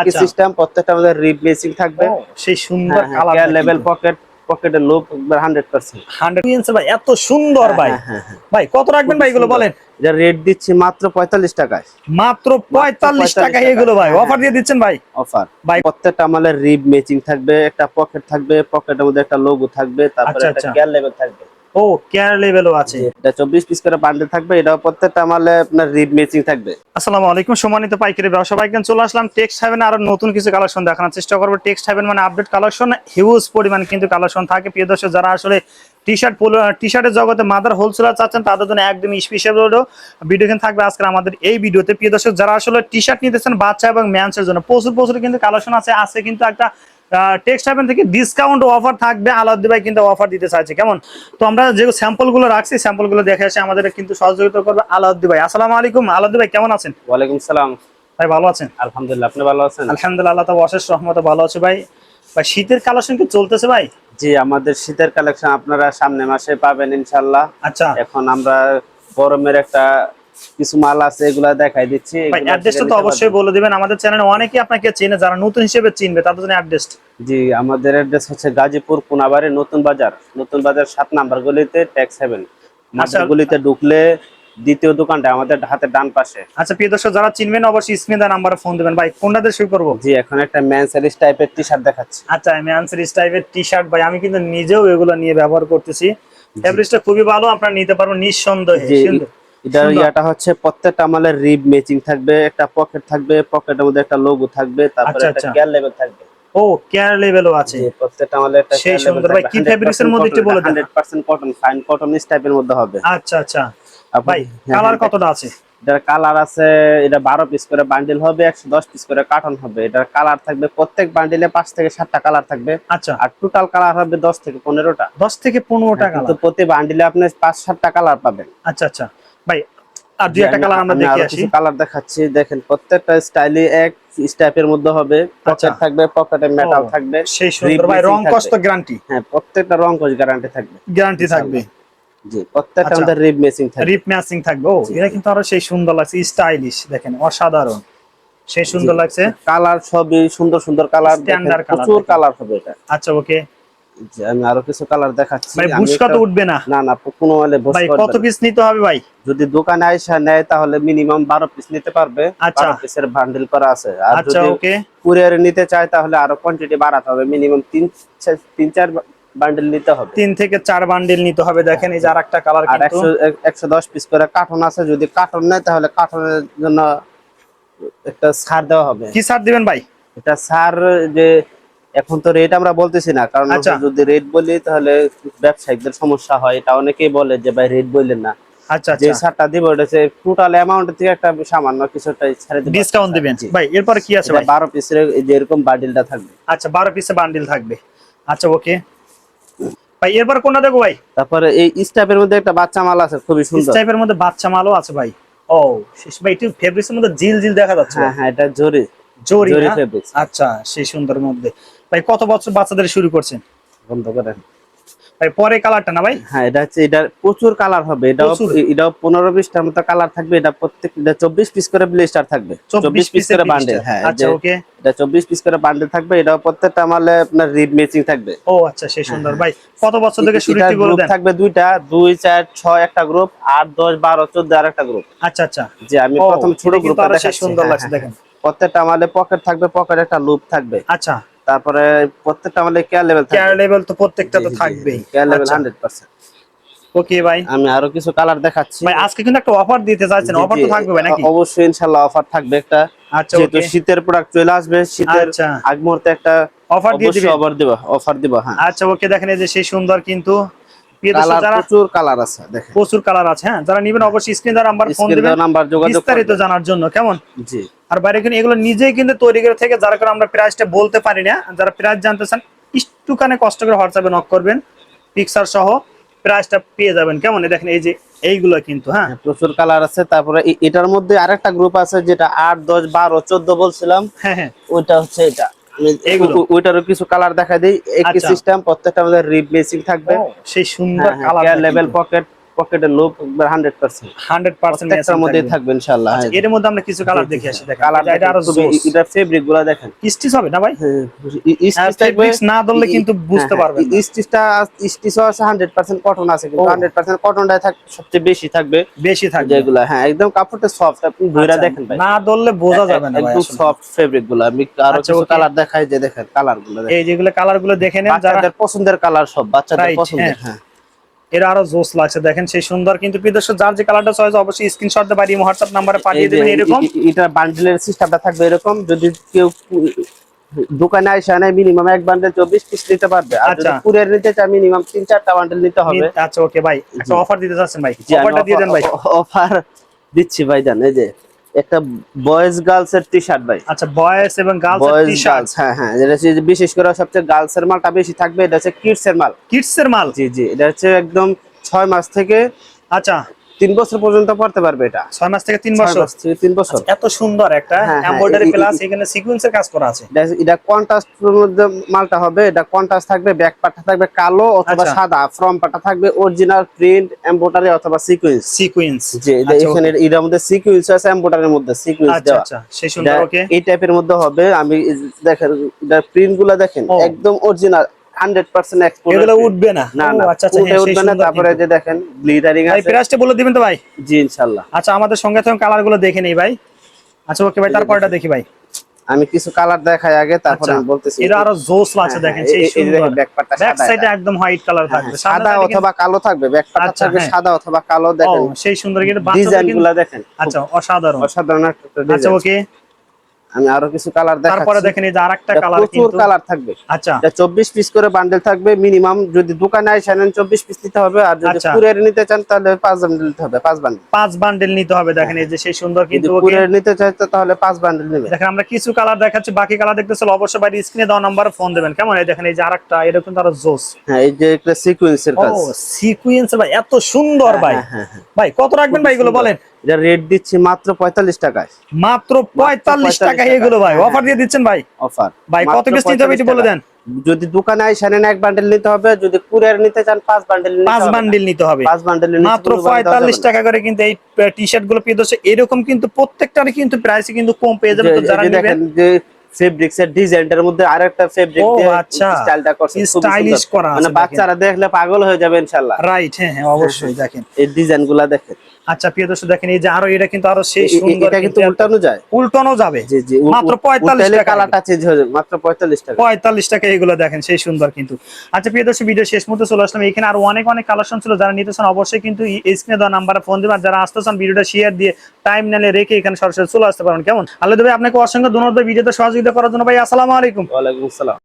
আচ্ছা সিস্টেম প্রত্যেকটা আমাদের রিপ্লেসিং থাকবে। সেই সুন্দর কালার কেয়ার লেভেল পকেটের লুক 100%। 100 ইঞ্চ ভাই, এত সুন্দর ভাই। ভাই কত রাখবেন ভাই এগুলো বলেন? এটা রেট দিচ্ছি মাত্র 45 টাকায়। মাত্র 45 টাকায় এগুলো ভাই অফার দিয়ে দিচ্ছেন ভাই। অফার ভাই প্রত্যেকটা আমাদের রিব ম্যাচিং থাকবে, একটা পকেট থাকবে, পকেটের মধ্যে একটা লোগো থাকবে, তারপরে আচ্ছা একটা আচ্ছা, কেয়ার লেভেল থাকবে। ও কেয়ার লেভেলও আছে। এটা 24 পিস করে বান্ডেল থাকবে, এটাও প্রত্যেকটা আমাদের আপনার রিব ম্যাচিং থাকবে। আসসালামু আলাইকুম, সম্মানিত পাইকারি ব্যবসা ভাইকে চলে আসলাম টেক্সট হেভেন আরো নতুন কিছু কালেকশন দেখানোর চেষ্টা করবো। টেক্সট হেভেন মানে আপডেট কালেকশন, হিউজ পরিমাণ কিন্তু কালেকশন থাকে। প্রিয় দর্শক, যারা আসলে টি শার্টের জগতে মাদার হোলসেলার চাচ্ছেন তাদের জন্য একদম স্পেশাল ভিডিও কিন্তু থাকবে আজকে আমাদের এই ভিডিওতে। প্রিয় দর্শক, যারা আসলে টি শার্ট নিতেছেন বাচ্চা এবং ম্যানসের জন্য প্রচুর কিন্তু কালেকশন আছে কিন্তু একটা টেক্সট হেভেন থেকে ডিসকাউন্ট অফার থাকবে। আলাউদ্দিন ভাই কিন্তু অফার দিতে চাইছে, কেমন? তো আমরা যে স্যাম্পল গুলো রাখছি, স্যাম্পল গুলো দেখে আসে আমাদের কিন্তু সহযোগিতা করবে আলাউদ্দিন ভাই। আসসালামু আলাইকুম আলাউদ্দিন ভাই, কেমন আছেন? ওয়ালাইকুম সালাম ভাই ভালো আছেন? আলহামদুলিল্লাহ, আপনি ভালো আছেন? আলহামদুলিল্লাহ, আল্লাহ তাআলা অশেষ রহমতে ভালো আছে ভাই। ভাই শীতের কালেকশন কি চলতেছে ভাই? জি, আমাদের শীতের কালেকশন আপনারা সামনে মাসে পাবেন ইনশাআল্লাহ। আচ্ছা এখন আমরা গরমের একটা কিছু মাল আছে, এগুলা দেখাই দিচ্ছি। ভাই অ্যাড্রেসটা তো অবশ্যই বলে দিবেন, আমাদের চ্যানেলে অনেকেই আপনাকে চেনে, যারা নতুন হিসেবে চিনবে তাদের জন্য অ্যাড্রেস। জি, আমাদের অ্যাড্রেস হচ্ছে গাজীপুর কোনাবাড়ি নতুন বাজার 7 নাম্বার গলিতে ট্যাক্স হেভেন। আচ্ছা মাঝের গলিতে ঢুকলে দ্বিতীয় দোকানটা আমাদের হাতের ডান পাশে। আচ্ছা, প্রিয় দর্শক যারা চিনবেন অবশ্যই স্ক্রিনে দেওয়া নাম্বারে ফোন দিবেন। ভাই কোনটা দিয়ে শুরু করব? জি, এখন একটা ম্যান সাইজ টাইপের টি শার্ট দেখাচ্ছি। আচ্ছা, আমি আনসারিস টাইপের টি শার্ট ভাই, আমি কিন্তু নিজেও এগুলো নিয়ে ব্যবহার করতেছি। ফেব্রিক্সটা খুবই ভালো, আপনারা নিতে পারবেন নিঃসন্দেহে। জি, এটার ইয়াটা হচ্ছে প্রত্যেকটা আমাদের রিব ম্যাচিং থাকবে, একটা পকেট থাকবে, পকেটের মধ্যে একটা লোগো থাকবে, তারপরে আচ্ছা একটা আচ্ছা, কেয়ার লেভেল থাকবে। ও কেয়ার লেভেলও আছে। জি, প্রত্যেকটা আমাদের একটা সেই কেয়ার লেভেল সুন্দর ভাই। থাকবে। কি ফেব্রিক্স এর মধ্যে একটু বলে দেন। 100% কটন, ফাইন কটন টাইপের মধ্যে হবে। আচ্ছা আচ্ছা ভাই, হ্যাঁ, কালার কতটা আছে? এটার কালার আছে, এটা 12 পিস করে বান্ডিল হবে, 110 পিস করে কার্টন হবে। এটার কালার থাকবে প্রত্যেক বান্ডিলে 5 থেকে 7টা কালার থাকবে। আচ্ছা, আর টোটাল কালার হবে 10 থেকে 15টা। 10 থেকে 15টা কিন্তু কালার। প্রতি বান্ডিলে আপনি 5-7টা কালার পাবেন। আচ্ছা আচ্ছা ভাই, আর দুই একটা কালার আমরা দেখে আসি। কালার দেখাচ্ছি, দেখেন প্রত্যেকটা স্টাইলে এক স্টাইপের মধ্যে হবে। পকেট থাকবে, পকেটে মেটাল থাকবে। সেই সুন্দর ভাই, রং কষ্ট গ্যারান্টি? হ্যাঁ, প্রত্যেকটা রং কস গ্যারান্টি থাকবে। গ্যারান্টি থাকবে। জি, প্রত্যেকটা আমাদের রিব ম্যাচিং থাকবে। রিপ ম্যাচিং থাকবে। ও এটা কিন্তু আরো সেই সুন্দর লাগছে, স্টাইলিশ, দেখেন অসাধারণ, সেই সুন্দর লাগছে। কালার সবই সুন্দর কালার, স্ট্যান্ডার্ড কালার, প্রচুর কালার হবে এটা। আচ্ছা ওকে, জি, আমি আরো কিছু কালার দেখাচ্ছি। ভাই বুশকা তো উঠবে না? না না, কোনো মানে বুশ ভাই করবে কত না। পিস নিতে হবে ভাই? যদি দোকানে আইসা নেয় তাহলে মিনিমাম 12 পিস নিতে পারবে। আচ্ছা 12 পিসের বান্ডেল করা আছে। আর আচ্ছা যদি ওকে, কুরিয়ারে নিতে চায় তাহলে আরো কোয়ান্টিটি বাড়াতে হবে, মিনিমাম 3-4 বান্ডেল নিতে হবে। 3 থেকে 4 বান্ডিল নিতে হবে। দেখেন এই যে আরেকটা কালার আর কিন্তু 110 পিস করে কার্টন আছে। যদি কার্টন নেয় তাহলে কার্টনের জন্য একটা ছাড় দেওয়া হবে। কি ছাড় দিবেন ভাই? এটা ছাড় যে এখন তো রেট আমরা বলতেছি না, কারণ আচ্ছা যদি রেট বলি তাহলে ব্যবসায়িকদের সমস্যা হয়। এটা অনেকেই বলে যে ভাই রেট বললেন না। আচ্ছা যে আচ্ছা, ছাড়টা দিব ওটা হচ্ছে টোটাল অ্যামাউন্ট থেকে একটা সামান্য কিছুটা ছাড়ে দিব, ডিসকাউন্ট দিবেন ভাই। এরপর কি আছে ভাই? 12 পিসের যে এরকম বান্ডিলটা থাকবে। আচ্ছা 12 পিসে বান্ডিল থাকবে। আচ্ছা ওকে ভাই, এরপর কোনটা দেখো ভাই? তারপরে এই স্টাইপের মধ্যে একটা বাচ্চা মাল আছে, খুবই সুন্দর। টাইপের মধ্যে বাচ্চা মালও আছে ভাই। ও শেষ ভাই, একটু ফেব্রিক্সের মধ্যে জিল দেখা যাচ্ছে। হ্যাঁ হ্যাঁ, এটা জরি জরি জরি না? ফেব্রিক্স। আচ্ছা, সেই সুন্দর মধ্যে ভাই কত বছর বাচ্চাদের শুরু করছেন বন্ধ করেন ভাই? পরে কালারটা না ভাই? হ্যাঁ, এটা হচ্ছে, এটা প্রচুর কালার হবে। এটাও 15-20টার মতো কালার থাকবে। এটা প্রত্যেকটা 24 পিস করে ব্লেস্টার থাকবে, 24 পিস করে বান্ডেল। হ্যাঁ, আচ্ছা ওকে, এটা 24 পিস করে বান্ডেল থাকবে। এটাও প্রত্যেকটা আমালে আপনার রিব ম্যাচিং থাকবে। ও আচ্ছা, সেই সুন্দর ভাই। কত বছর থেকে শুরু এটা কি বলে গ্রুপ দেন? থাকবে দুইটা, 2, 4, 6 একটা গ্রুপ, 8, 10, 12, 14 আর একটা গ্রুপ। আচ্ছা আচ্ছা, যে আমি প্রথম ছোট গ্রুপটা সেই দেখাচ্ছি। সুন্দর লাগছে দেখেন। প্রত্যেকটা আমালে পকেট থাকবে, পকেটে একটা লুপ থাকবে। আচ্ছা, তারপরে প্রত্যেকটা আমালে কেয়ার লেভেল থাকবে। কেয়ার লেভেল তো প্রত্যেকটা তো থাকবেই। কেয়ার লেভেল আচ্ছা 100%। ওকে ভাই, আমি আরো কিছু কালার দেখাচ্ছি ভাই আজকে কিন্তু একটা অফার দিতে যাচ্ছেন, জি, অফার জি, তো থাকবে ভাই নাকি? অবশ্যই ইনশাআল্লাহ অফার থাকবে একটা। আচ্ছা যেহেতু ওকে, শীতের প্রোডাক্ট চলে আসবে, শীতের আচ্ছা আগ মুহূর্তে একটা অফার দিয়ে দিবেন। অফার দিব। হ্যাঁ, আচ্ছা ওকে, দেখেন এই যে সেই সুন্দর কিন্তু কালার প্রচুর কালার আছে, দেখেন প্রচুর কালার আছে। হ্যাঁ, যারা নেবেন অবশ্যই স্ক্রিনে দেওয়া নাম্বার ফোন দিবেন নাম্বার যোগাযোগ বিস্তারিত করবেন। জানার জন্য, কেমন? জি, আর বাইরে কিন্তু এগুলো নিজেই কিন্তু তৈরি করে থেকে, যার কারণে আমরা প্রাইসটা বলতে পারি না। যারা প্রাইস জানতে চান একটুখানি কষ্ট করে হোয়াটসঅ্যাপে নক করবেন, পিকচার সহ প্রাইসটা পেয়ে যাবেন, কেমন? দেখেন এই যে এইগুলো কিন্তু হ্যাঁ প্রচুর কালার আছে। তারপরে এটার মধ্যে আরেকটা গ্রুপ আছে যেটা 8, 10, 12, 14 বলছিলাম। হ্যাঁ হ্যাঁ, ওইটা হচ্ছে এটা। এইগুলো ওইটারও কিছু কালার দেখা দেই। একই আচ্ছা। সিস্টেম, প্রত্যেকটা আমাদের রিব ম্যাচিং থাকবে। সেই সুন্দর হ্যাঁ, কালার কেয়ার লেভেল পকেট, পকেটের লোক 100%। 100% এর মধ্যে থাকবে ইনশাআল্লাহ। এর মধ্যে আমরা কিছু কালার দেখে আসি। দেখেন কালার এটা আরো এটা ফেব্রিক গুলো দেখেন, স্টিচ হবে না ভাই? স্টিচ ফেব্রিক্স না ধরলে কিন্তু বুঝতে পারবেন না। স্টিচও আছে, 100% কটন আছে, কিন্তু 100% কটনটাই সবচেয়ে বেশি থাকবে যেগুলো। হ্যাঁ, একদম কাপড়টা সফট, আপনি ধরে দেখেন ভাই, না ধরলে বোঝা যাবে না ভাই, একদম সফট ফেব্রিক গুলো। আমি আরো কিছু কালার দেখাই, যে দেখেন কালার গুলো, এই যেগুলো কালার গুলো দেখে নেন, যারা বাচ্চাদের পছন্দের কালার, সব বাচ্চাদের পছন্দের। হ্যাঁ, এরা আরো জোস লাগছে, দেখেন সেই সুন্দর। কিন্তু প্রিয় দর্শক, যার যে কালারটা চয়েস অবশ্যই স্ক্রিনশট দিয়ে বাড়ি হোয়াটসঅ্যাপ নম্বরে পাঠিয়ে দিবেন। এরকম এটা বান্ডেলের সিস্টেমটা থাকবে এরকম, যদি কেউ দোকানে আইসা নেয় মিনিমাম এক বান্ডেল 24 পিস নিতে পারবে, আর যদি কুরিয়ার নিতে চায় মিনিমাম 3-4টা বান্ডেল নিতে হবে। আচ্ছা ওকে ভাই, একটা অফার দিতে যাচ্ছেন ভাই, অফারটা দিয়ে দেন ভাই। অফার দিচ্ছি ভাই, জান এই যে একটা বয়েজ গার্লস এর টি-শার্ট ভাই। আচ্ছা, বয়েজ এবং গার্লস এর টি-শার্ট। হ্যাঁ হ্যাঁ, যেটা হচ্ছে বিশেষ করে সবচেয়ে গার্লস এর মালটা বেশি থাকবে, এটা হচ্ছে কিডস এর মাল। কিডস এর মাল? জি জি, এটা হচ্ছে একদম 6 মাস থেকে আচ্ছা 3 বছর পর্যন্ত পড়তে পারবে। এটা 6 মাস থেকে 3 বছর। 3 বছর। এত সুন্দর একটা এমব্রয়ডারি প্লাস এখানে সিকোয়েন্সের কাজ করা আছে। এটা কন্ট্রাস্টের মধ্যে মালটা হবে, এটা কন্ট্রাস্ট থাকবে, ব্যাক পার্টটা থাকবে কালো অথবা সাদা, ফ্রন্ট পার্টটা থাকবে অরিজিনাল প্রিন্ট এমব্রয়ডারি অথবা সিকোয়েন্স। যে এখানে এর মধ্যে সিকোয়েন্স আছে, এমব্রয়ডারির মধ্যে সিকোয়েন্স দেওয়া। আচ্ছা সেই সুন্দর। ওকে, এই টাইপের মধ্যে হবে। আমি দেখেন এটা প্রিন্টগুলো দেখেন, একদম অরিজিনাল 100% এক্সপোর্ট। এগুলো উঠবে না? না না, আচ্ছা আচ্ছা, উঠবে না। তারপরে যে দেখেন গ্লিটারিং আছে। ভাই প্রাইসটা বলে দিবেন তো ভাই? জি ইনশাআল্লাহ। আচ্ছা, আমাদের সঙ্গে সঙ্গে কালারগুলো দেখে নেই ভাই। আচ্ছা ওকে ভাই, তারপরটা দেখি ভাই। আমি কিছু কালার দেখাই আগে, তারপরে আমি বলতেছি। এটা আরো জোস লাগছে, দেখেন সেই সুন্দর। ব্যাক পার্টটা সাদা, ব্যাক সাইডে একদম হোয়াইট কালার থাকবে, সাদা অথবা কালো থাকবে, ব্যাক পার্টটা থাকবে সাদা অথবা কালো। দেখেন সেই সুন্দর, কিন্তু ডিজাইনগুলো দেখেন। আচ্ছা অসাধারণ, অসাধারণ একটা ডিজাইন। আচ্ছা ওকে, আমি আরো কিছু কালার দেখাচ্ছি। তারপরে দেখেন এই যে আরেকটা কালার, প্রচুর কালার থাকবে। আচ্ছা, এটা 24 পিস করে বান্ডেল থাকবে মিনিমাম। যদি দোকানে আইসা নেন 24 পিস নিতে হবে, আর যদি কুরিয়ারে নিতে চান তাহলে 5 বান্ডেল নিতে হবে। 5 বান্ডেল নিতে হবে। দেখেন এই যে সেই সুন্দর, কিন্তু কুরিয়ারে নিতে চাইতে তাহলে 5 বান্ডেল নেবে। দেখেন আমরা কিছু কালার দেখাচ্ছি, বাকি কালার দেখতে চাইলে অবশ্যই বাড়ি স্ক্রিনে দেওয়া নাম্বারে ফোন দিবেন। কেমন? এই দেখেন এই যে আরেকটা, এটা কিন্তু আরো জোস। হ্যাঁ, এই যে একটা সিকোয়েন্সের কাজ। ও সিকোয়েন্স ভাই, এত সুন্দর ভাই। ভাই কত রাখবেন ভাই এগুলো বলেন? এটা রেট দিচ্ছি মাত্র 45 টাকায়। মাত্র 45 টাকায় এগুলো ভাই অফার দিয়ে দিচ্ছেন ভাই। অফার ভাই, কত পিস নিতে হবে এটি বলে দেন। যদি দোকানে আইসা নেন 1 বান্ডেল নিতে হবে, যদি কুরিয়ার নিতে চান 5 বান্ডেল নিতে হবে। 5 বান্ডেল নিতে হবে। 5 বান্ডেল মাত্র 45 টাকা করে কিন্তু এই টি-শার্ট গুলো পেয়ে যাচ্ছে। এরকম কিন্তু প্রত্যেকটারই কিন্তু প্রাইসে কিন্তু কম পেয়ে যাবে। তো যারা নেবেন, যে ফেব্রিক্স এর ডিজাইনটার মধ্যে আরেকটা ফেব্রিক দিয়ে স্টাইলটা করছে, খুব স্টাইলিশ করা আছে। মানে বাচ্চারা দেখলে পাগল হয়ে যাবে ইনশাআল্লাহ। রাইট, হ্যাঁ হ্যাঁ অবশ্যই। দেখেন এই ডিজাইনগুলো দেখেন। আচ্ছা প্রিয় দর্শক, দেখেন এই যে আরো, এটা কিন্তু আরো সেই সুন্দর। এটা কিন্তু উল্টানো যাবে। জি জি, মাত্র 45 টাকা। কালারটা চেঞ্জ হয়ে যাবে মাত্র 45 টাকা। 45 টাকা এগুলো দেখেন সেই সুন্দর কিন্তু। আচ্ছা প্রিয় দর্শক, ভিডিও শেষ মুহূর্তে চলে আসলাম। এখানে আরো অনেক কালেকশন ছিল, যারা নিতে চান অবশ্যই কিন্তু স্ক্রিনে দেওয়া নাম্বারে ফোন দিবেন। যারা আসতে চান ভিডিওটা শেয়ার দিয়ে টাইম নালে রেখে এখানে সরাসরি চলে আসতে পারেন। কেমন? আল্লাহ ভাই আপনাকে অসংখ্য ধন্যবাদ ভিডিওতে সহযোগিতা করার জন্য ভাই। আসসালামু আলাইকুম। ওয়া আলাইকুম আসসালাম।